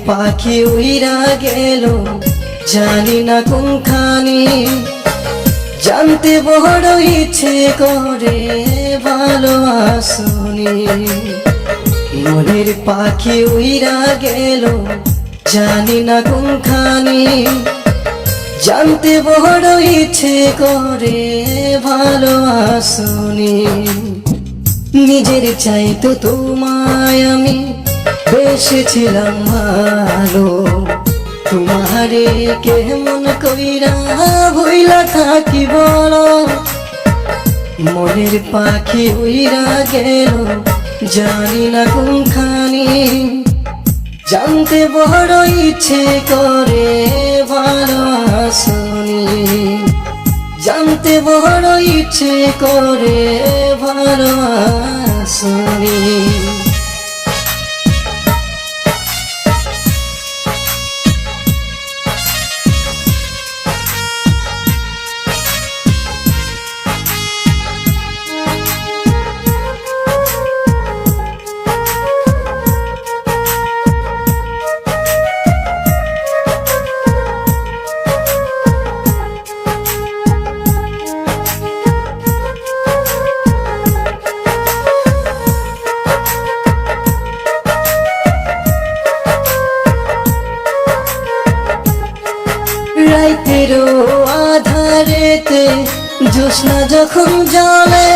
পাখি উইরা গেল জানি না কোনখানি, জানতে বড় ইচ্ছে করে ভালোবাসনি। মনের পাখি উইরা গেল জানি না কোনখানি, জানতে বড় ইচ্ছে করে ভালোবাসনি। নিজের চাইতো তোমায় আমি বেসেছিলাম ভালো, তোমারে কেমন কইরা ভুইলা থাকি বলো। মনের পাখি উইরা গেল জানি না কোনখানি, জানতে বড় ইচ্ছে করে ভালোবাসনি। জানতে বড় ইচ্ছে করে ভালোবাসনি। রাইতেরও আধারেতে জ্যোৎস্না যখন জ্বলে,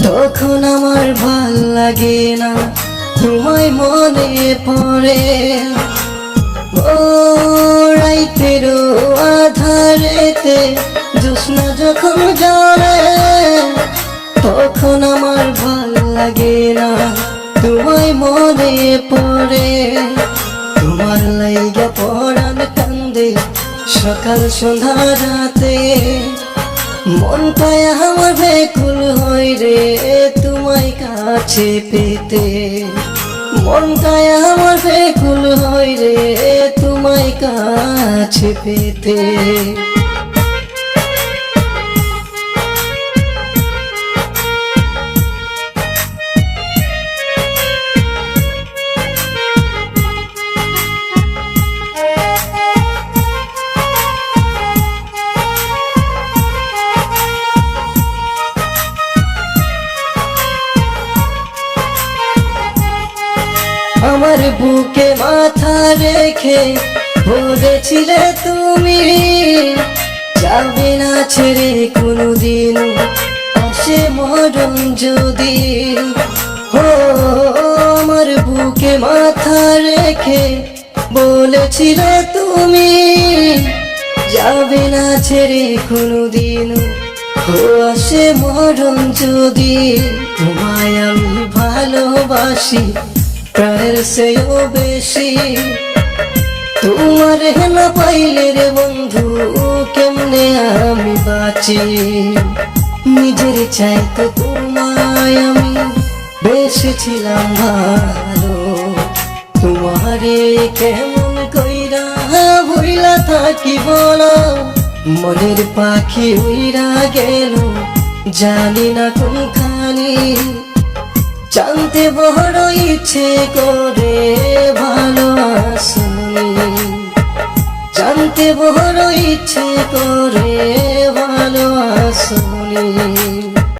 তখন আমার ভাল লাগে না, তোমায় মনে পড়ে। ও রাইতেরও আধারেতে জ্যোৎস্না যখন জ্বলে, তখন আমার ভাল লাগে না, তোমায় মনে পড়ে। তোমার লাইগা পরাণ কান্দে সকাল সন্ধ্যা রাতে, মনটায় আমার ব্যাকুল হয় রে তোমায় কাছে পেতে। মনটায় আমার ব্যাকুল হয় রে তোমায় কাছে পেতে। আমার বুকে মাথা রেখে বলেছিলে তুমি, যাবে না ছেড়ে কোনোদিন আসে মরণ যদি। ও আমার বুকে মাথা রেখে বলেছিলে তুমি, যাবে না ছেড়ে কোনোদিন আসে মরণ যদি। তোমায় আমি ভালোবাসি প্রাণের চেয়েও বেশি, তোমার না পাইলে রে বন্ধু কেমনে আমি বাঁচি। নিজের চাইতো তোমায় আমি বেসেছিলাম ভালো, তোমারে কেমন কইরা ভুইলা থাকি বলো। মনের পাখি উইরা গেল জানি না কোনখানি, জানতে বড় ইচ্ছে করে ভালোবাসনি। জানতে বড় ইচ্ছে করে ভালোবাসনি।